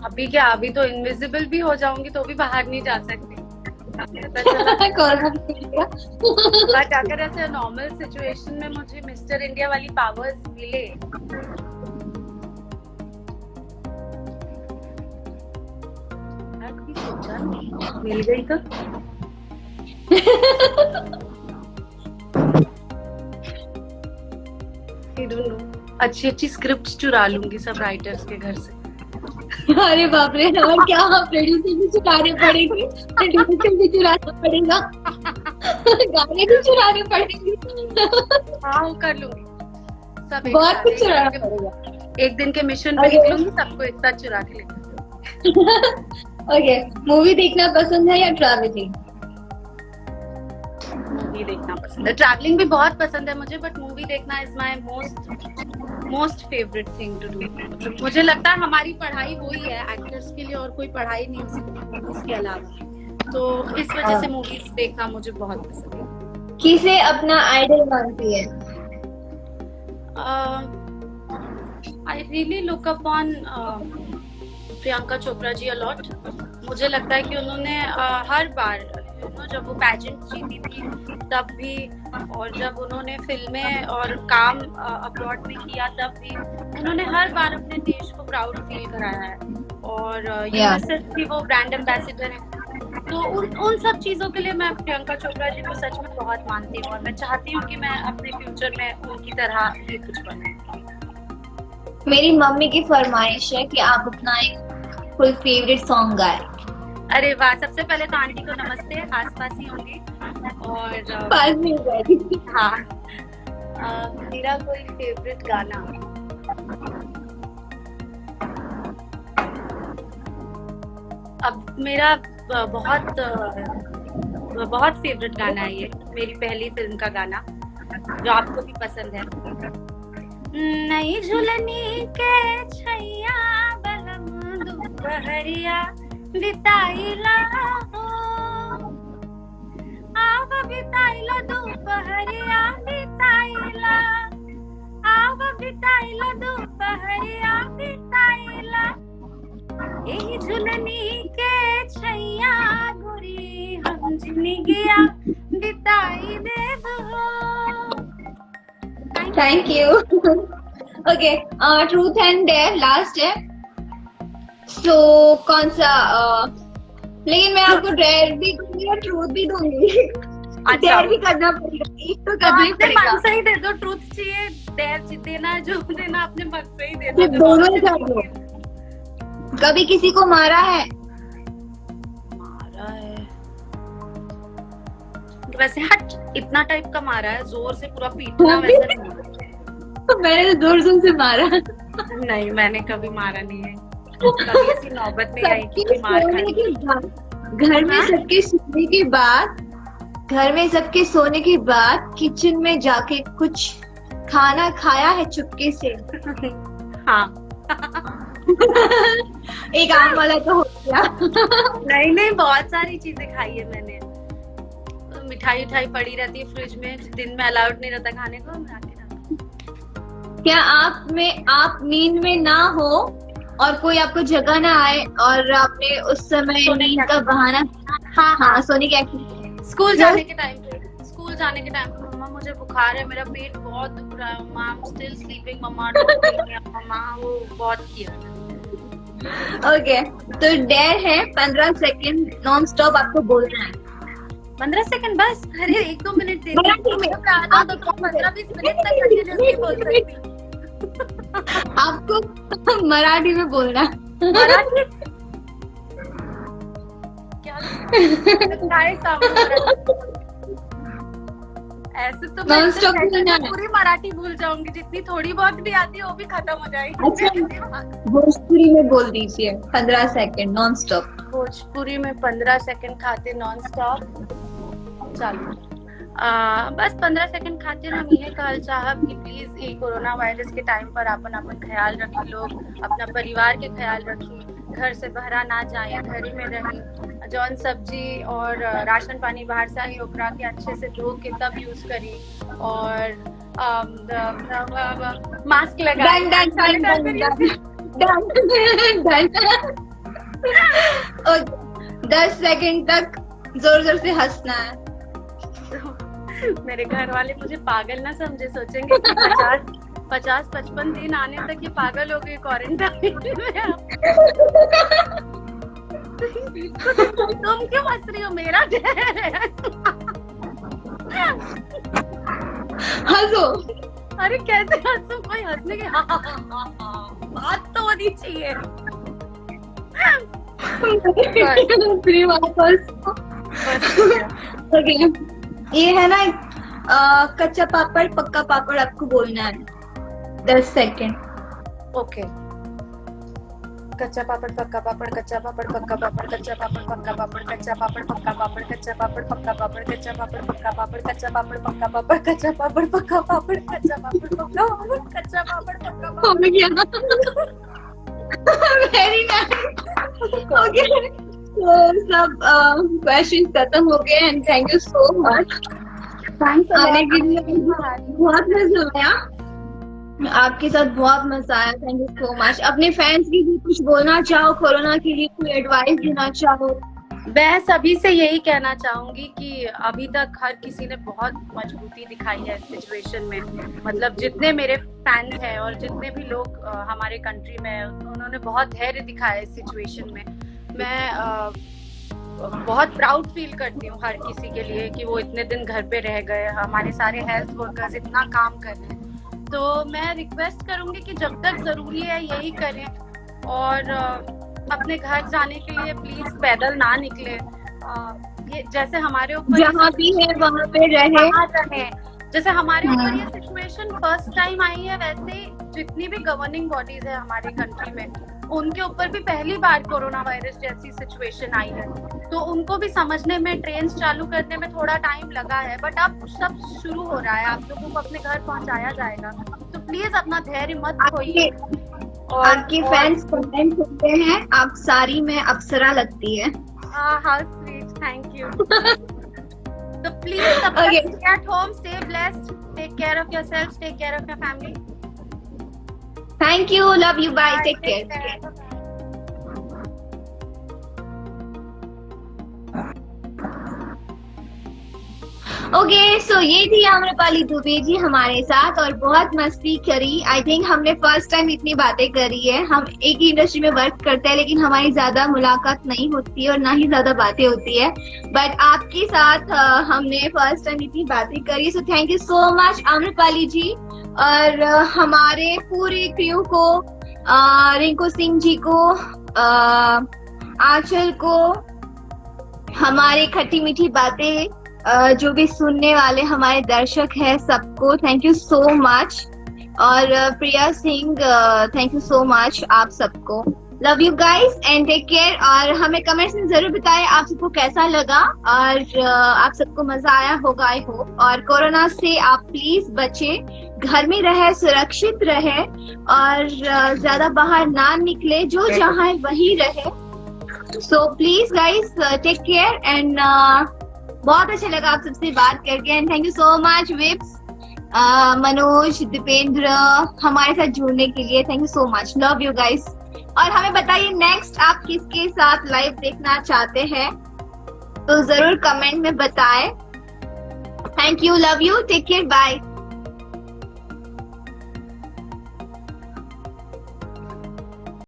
अभी क्या, अभी तो इनविजिबल भी हो जाऊंगी तो भी बाहर नहीं जा सकती। कोरोना की वजह से। बट अगर ऐसे नॉर्मल सिचुएशन में मुझे मिस्टर इंडिया वाली पावर्स मिले, यार कभी सोचा नहीं, मिल गई तो I don't know, अच्छी अच्छी स्क्रिप्ट चुरा लूंगी सब राइटर्स के घर से। अरे बाप रे, और क्या प्रोड्यूसर भी चुराने पड़ेंगे, डायरेक्टर भी चुराना पड़ेगा, गाने भी चुराने पड़ेंगे। हाँ कर लूंगी सब, बहुत कुछ चुराना पड़ेगा। एक दिन के मिशन पे निकलूंगी, सबको एक साथ चुरा के लेकर। ओके, मूवी देखना पसंद है या ट्रैवलिंग? मूवी देखना पसंद है, ट्रैवलिंग भी बहुत पसंद है मुझे, बट मूवी देखना is my most favourite thing to do. मुझे लगता है हमारी पढ़ाई वही है एक्टर्स के लिए, और कोई पढ़ाई नहीं उसके अलावा, तो इस वजह से मूवीज देखना मुझे बहुत पसंद है। किसे अपना आइडल मानती है? I really look upon Priyanka Chopra ji a lot. मुझे लगता है कि उन्होंने हर बार जब वो पैजेंट जीती थी तब भी, और जब उन्होंने फिल्में और काम अब्रॉड में किया तब भी, उन्होंने हर बार अपने देश को प्राउड फील कराया है। और यूनिसेफ की वो ब्रांड एम्बेसडर है, तो उन सब चीजों के लिए मैं प्रियंका चोपड़ा जी को सच में बहुत मानती हूँ, और मैं चाहती हूँ कि मैं अपने फ्यूचर में उनकी तरह ही कुछ बनूं। मेरी मम्मी की फरमाइश है कि आप अपना एक फुल फेवरेट सॉन्ग गाएं। अरे वाह, सबसे पहले तो आंटी को नमस्ते, आसपास ही होंगी, और पास में गई। हाँ, मेरा कोई फेवरेट गाना, अब मेरा बहुत फेवरेट गाना है ये, मेरी पहली फिल्म का गाना जो आपको भी पसंद है। नई झुलनी के छैया बलम दोपहरिया बिताइला हो, आव बिताइला दोपहरिया बिताइला, आव बिताइला दोपहरिया बिताइला, यही झुलनी के छैया गोरी हम जिंदगिया बिताई देब हो। Thank you. Okay, truth and dare last है, तो कौन सा लेकिन मैं आपको डेयर भी दूंगी और ट्रूथ भी दूंगी। डेयर भी करना पड़ेगा, एक तो करना ही पड़ेगा। मन से ही दे दो, ट्रूथ चाहिए, डेयर देना है, जो देना अपने मन से ही देना। दोनों ही कर दो। कभी किसी को मारा है? मारा है वैसे, हट इतना टाइप का मारा है, जोर से पूरा पीटना वैसे नहीं। मैंने जोर जोर से मारा नहीं, मैंने कभी मारा नहीं है, कभी ऐसी नौबत नहीं आई कि मार खाई। घर में सबके सोने के बाद, घर में सबके सोने के बाद किचन में जाके कुछ खाना खाया है चुपके से? हाँ। एक आम वाला तो हो गया। नहीं, बहुत सारी चीजें खाई है मैंने। मिठाई पड़ी रहती है फ्रिज में, दिन में अलाउड नहीं रहता खाने को, मैं आके क्या आप नींद में ना हो और कोई आपको जगह ना आए और आपने उस समय नींद का बहाना? हाँ, सोने की एक्टिविटी। स्कूल जाने के टाइम पे मम्मा मुझे बुखार है, मेरा पेट बहुत दुख रहा है, मम्मा आई एम स्टिल स्लीपिंग, मम्मा मम्मा, वो बहुत किया। ओके, तो डेयर है 15 सेकंड नॉन स्टॉप आपको बोलना है। 15 सेकंड बस? अरे 1-2 मिनट दे दो, आप तो 15-20 मिनट तक कंटिन्यूअसली बोल सकती। आपको मराठी में बोलना। मराठी क्या ऐसे तो मैं पूरी मराठी भूल जाऊंगी, जितनी थोड़ी बहुत भी आती है वो भी खत्म हो जाएगी। अच्छा, भोजपुरी में बोल दीजिए 15 सेकंड नॉन स्टॉप। भोजपुरी में 15 सेकंड खाते नॉन स्टॉप। चलो, बस 15 सेकंड खातिर हम ये कहल चाहब कि प्लीज ये कोरोना वायरस के टाइम पर अपन ख्याल रखी, लोग अपना परिवार के ख्याल रखी, घर से बहरा ना जाए, घर ही में रही, जौन सब्जी और राशन पानी बाहर से ही ओकरा के अच्छे से धो के तब यूज करी, और मास्क लगाए। और 10 सेकंड तक जोर जोर से हंसना है। मेरे घर वाले मुझे पागल ना समझे, सोचेंगे कि 50-55 दिन आने तक ये पागल हो गई क्वारंटाइन में। तुम क्यों हंस रही हो, मेरा डर है। हंसो। अरे कैसे हंसू, कोई हंसने की बात तो होनी चाहिए। ये है ना, कच्चा पापड़ पक्का पापड़ आपको बोलना है 10 सेकंड। ओके। कच्चा पापड़ पक्का पापड़, कच्चा पापड़ पक्का पापड़, कच्चा पापड़ पक्का पापड़, कच्चा पापड़ पक्का पापड़, कच्चा पापड़ पक्का पापड़, कच्चा पापड़ पक्का पापड़, कच्चा पापड़ पक्का पापड़, कच्चा पापड़ पक्का पापड़, कच्चा पापड़ पक्का पापड़, कच्चा पापड़ पक्का पापड़। Very nice. ओके, तो सब क्वेश्चंस खत्म हो गए and thank you so much. Thanks आने के लिए, बहुत मजा आया आपके साथ, बहुत मजा आया। Thank you so much. अपने फैंस के लिए कुछ बोलना चाहो, कोरोना के लिए कोई एडवाइस देना चाहो? मैं सभी से यही कहना चाहूंगी कि अभी तक हर किसी ने बहुत मजबूती दिखाई है इस सिचुएशन में। मतलब जितने मेरे फैंस हैं और जितने भी लोग हमारे कंट्री में, उन्होंने बहुत धैर्य दिखाया इस सिचुएशन में। मैं बहुत प्राउड फील करती हूँ हर किसी के लिए कि वो इतने दिन घर पे रह गए, हमारे सारे हेल्थ वर्कर्स इतना काम कर रहे हैं। तो मैं रिक्वेस्ट करूंगी कि जब तक जरूरी है यही करें, और अपने घर जाने के लिए प्लीज पैदल ना निकले। ये जैसे हमारे ऊपर जहाँ भी है वहाँ पे रहे। जैसे हमारे ऊपर ये सिचुएशन फर्स्ट टाइम आई है, वैसे जितनी भी गवर्निंग बॉडीज है हमारे कंट्री में, उनके ऊपर भी पहली बार कोरोना वायरस जैसी सिचुएशन आई है। तो उनको भी समझने में, ट्रेन चालू करने में थोड़ा टाइम लगा है, बट अब सब शुरू हो रहा है, आप लोगों को अपने घर पहुंचाया जाएगा। तो प्लीज अपना धैर्य मत खोइए। और आपके फैंस कमेंट करते हैं आप सारी में अप्सरा लगती है। How sweet, thank you. तो please stay at home, stay blessed, take care of yourselves, take care of your family. Thank you, love you, bye, take care. Okay, so ये थी आम्रपाली दुबे जी हमारे साथ और बहुत मस्ती करी। आई थिंक हमने फर्स्ट टाइम इतनी बातें करी है। हम एक ही इंडस्ट्री में वर्क करते हैं, लेकिन हमारी ज्यादा मुलाकात नहीं होती है और ना ही ज्यादा बातें होती है, बट आपके साथ हमने फर्स्ट टाइम इतनी बातें करी। So thank you so much Amrapali ji, और हमारे पूरे क्रू को, रिंकू सिंह जी को, आंचल को, हमारे खट्टी मीठी बातें जो भी सुनने वाले हमारे दर्शक हैं, सबको थैंक यू सो मच। और Priya Singh, thank you so much आप सबको। Love you guys and take care. और हमें कमेंट्स में जरूर बताएं आप सबको कैसा लगा, और आप सबको मजा आया होगा आई होप। और कोरोना से आप प्लीज बचे, घर में रहे, सुरक्षित रहे, और ज्यादा बाहर ना निकले, जो जहाँ है वही रहे। So please guys take care and बहुत अच्छा लगा आप सबसे बात करके, and thank you so much Vips, Manoj, Dipendra हमारे साथ जुड़ने के लिए। Thank you so much, love you guys. और हमें बताइए नेक्स्ट आप किसके साथ लाइव देखना चाहते हैं, तो जरूर कमेंट में बताएं। Thank you, love you, take care, bye.